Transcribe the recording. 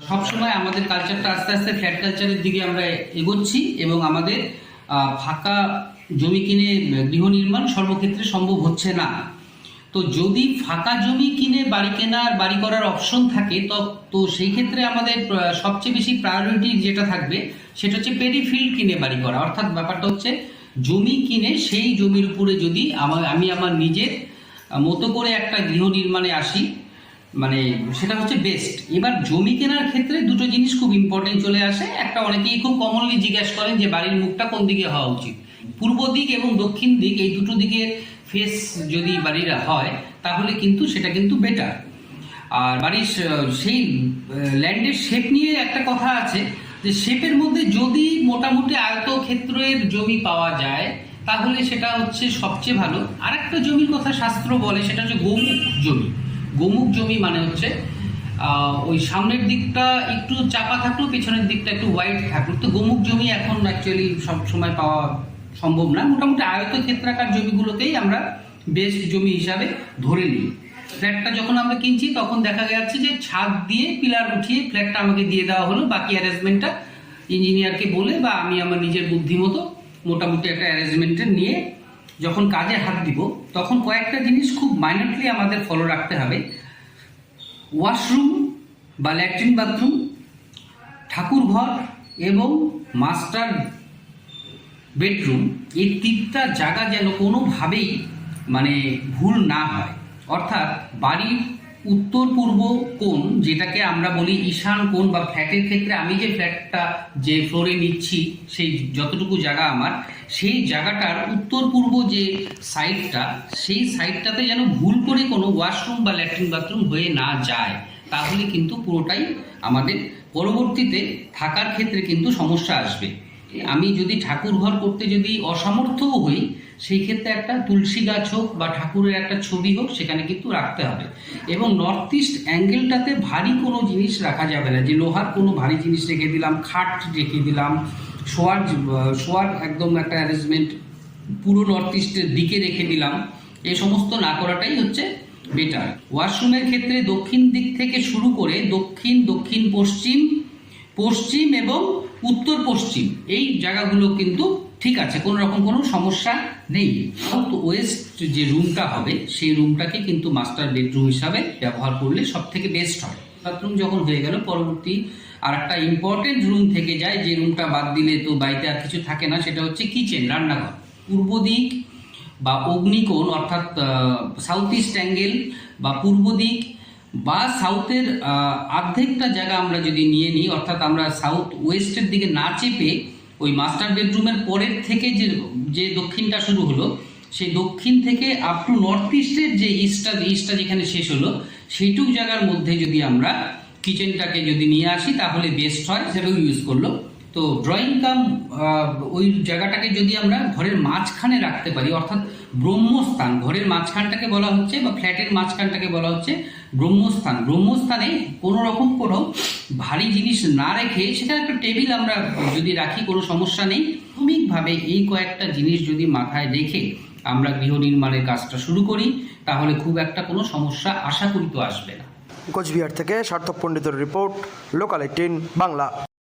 সবসময় আমাদের কালচারটা আস্তে আস্তে ফ্ল্যাট কালচারের দিকে আমরা এগোচ্ছি এবং আমাদের ফাঁকা জমি কিনে গৃহ নির্মাণ সর্বক্ষেত্রে সম্ভব হচ্ছে না। তো যদি ফাঁকা জমি কিনে বাড়ি কেনার বাড়ি করার অপশন থাকে তো সেই ক্ষেত্রে আমাদের সবচেয়ে বেশি প্রায়োরিটি যেটা থাকবে সেটা হচ্ছে পেরিফিল্ড কিনে বাড়ি করা। অর্থাৎ ব্যাপারটা হচ্ছে জমি কিনে সেই জমির উপরে যদি আমি আমার নিজের মতো করে একটা গৃহ নির্মাণে আসি, মানে সেটা হচ্ছে বেস্ট। এবার জমি কেনার ক্ষেত্রে দুটো জিনিস খুব ইম্পর্টেন্ট চলে আসে। একটা, অনেকেই খুব কমনলি জিজ্ঞাসা করেন যে বাড়ির মুখটা কোন দিকে হওয়া উচিত। পূর্ব দিক এবং দক্ষিণ দিক এই দুটো দিকের ফেস যদি বাড়ির হয় তাহলে কিন্তু সেটা কিন্তু বেটার। আর বাড়ির সেই ল্যান্ডের শেপ নিয়ে একটা কথা আছে যে শেপের মধ্যে যদি মোটামুটি আয়তক্ষেত্রের জমি পাওয়া যায় তাহলে সেটা হচ্ছে সবচেয়ে ভালো। আর একটা জমির কথা শাস্ত্র বলে, সেটা হচ্ছে গোমুখ জমি। গোমুখ জমি মানে হচ্ছে ওই সামনের দিকটা একটু চাপা থাকলো, পেছনের দিকটা একটু হোয়াইট থাকলো। তো গোমুখ জমি এখন অ্যাকচুয়ালি সব সময় পাওয়া সম্ভব না। মোটামুটি আয়তক্ষেত্রাকার জমিগুলোকেই আমরা বেস্ট জমি হিসাবে ধরে নিই। ফ্ল্যাটটা যখন আমরা কিনছি তখন দেখা যাচ্ছে যে ছাদ দিয়ে পিলার উঠিয়ে ফ্ল্যাটটা আমাকে দিয়ে দেওয়া হলো, বাকি অ্যারেঞ্জমেন্টটা ইঞ্জিনিয়ারকে বলে বা আমি আমার নিজের বুদ্ধিমতো মোটামুটি একটা অ্যারেঞ্জমেন্টে নিয়ে যখন কাজে হাত দিব তখন কয়েকটা জিনিস খুব মাইনরলি আমাদের ফলো রাখতে হবে। ওয়াশরুম বা ল্যাট্রিন বাথরুম, ঠাকুর ঘর এবং মাস্টার বেডরুম, এই তিনটা জায়গা যেন কোনোভাবেই মানে ভুল না হয়। অর্থাৎ বাড়ির উত্তর পূর্ব কোণ, যেটাকে আমরা বলি ঈশান কোণ, বা ফ্ল্যাটের ক্ষেত্রে আমি যে ফ্ল্যাটটা যে ফ্লোরে নিচ্ছি সেই যতটুকু জায়গা আমার, সেই জায়গাটার উত্তর পূর্ব যে সাইডটা, সেই সাইডটাতে যেন ভুল করে কোনো ওয়াশরুম বা ল্যাট্রিন বাথরুম হয়ে না যায়। তাহলে কিন্তু পুরোটাই আমাদের পরবর্তীতে থাকার ক্ষেত্রে কিন্তু সমস্যা আসবে। আমি যদি ঠাকুর ঘর করতে যদি অসামর্থ্যও হই, সেই ক্ষেত্রে একটা তুলসী গাছ হোক বা ঠাকুরের একটা ছবি হোক সেখানে কিন্তু রাখতে হবে। এবং নর্থ ইস্ট অ্যাঙ্গেলটাতে ভারী কোনো জিনিস রাখা যাবে না, যে লোহার কোনো ভারী জিনিস রেখে দিলাম, খাট রেখে দিলাম, শোয়ার একদম একটা অ্যারেঞ্জমেন্ট পুরো নর্থ ইস্টের দিকে রেখে দিলাম, এই সমস্ত না করাটাই হচ্ছে বেটার। ওয়াশরুমের ক্ষেত্রে দক্ষিণ দিক থেকে শুরু করে দক্ষিণ, দক্ষিণ পশ্চিম, পশ্চিম এবং উত্তর পশ্চিম এই জায়গাগুলো কিন্তু ঠিক আছে, কোনো রকম কোনো সমস্যা নেই। সাউথ ওয়েস্ট যে রুমটা হবে সেই রুমটাকে কিন্তু মাস্টার বেডরুম হিসাবে ব্যবহার করলে সব থেকে বেস্ট হয়। বাথরুম যখন হয়ে গেল, পরবর্তী আর একটা ইম্পর্টেন্ট রুম থেকে যায়, যে রুমটা বাদ দিলে তো বাড়িতে আর কিছু থাকে না, সেটা হচ্ছে কিচেন, রান্নাঘর। পূর্ব দিক বা অগ্নিকোণ অর্থাৎ সাউথ ইস্ট অ্যাঙ্গেল বা পূর্ব দিক বা সাউথের অর্ধেকটা জায়গা আমরা যদি নিয়ে নিই, অর্থাৎ আমরা সাউথ ওয়েস্টের দিকে না চেপে ওই মাস্টার বেডরুমের পরের থেকে যে দক্ষিণটা শুরু হলো, সেই দক্ষিণ থেকে আপ টু নর্থ ইস্টের যে ইস্টটা যেখানে শেষ হলো, সেইটুক জায়গার মধ্যে যদি আমরা কিচেনটাকে যদি নিয়ে আসি তাহলে বেস্ট হয়, সেটাও ইউজ করলো। তো ড্রয়িং কাম ওই জায়গাটাকে যদি আমরা ঘরের মাঝখানে রাখতে পারি, অর্থাৎ ব্রহ্মস্থান, ঘরের মাঝখানটাকে বলা হচ্ছে বা ফ্ল্যাটের মাঝখানটাকে বলা হচ্ছে ব্রহ্মস্থান। ব্রহ্মস্থানে কোনো রকম কোনো ভারী জিনিস না রেখে সেখানে একটা টেবিল আমরা যদি রাখি কোনো সমস্যা নেই। প্রাথমিকভাবে এই কয়েকটা জিনিস যদি মাথায় রেখে আমরা গৃহ নির্মাণের কাজটা শুরু করি তাহলে খুব একটা কোনো সমস্যা আশা করি তো আসবে না। কোচবিহার থেকে সার্থক পণ্ডিতের রিপোর্ট, লোকাল 18 বাংলা।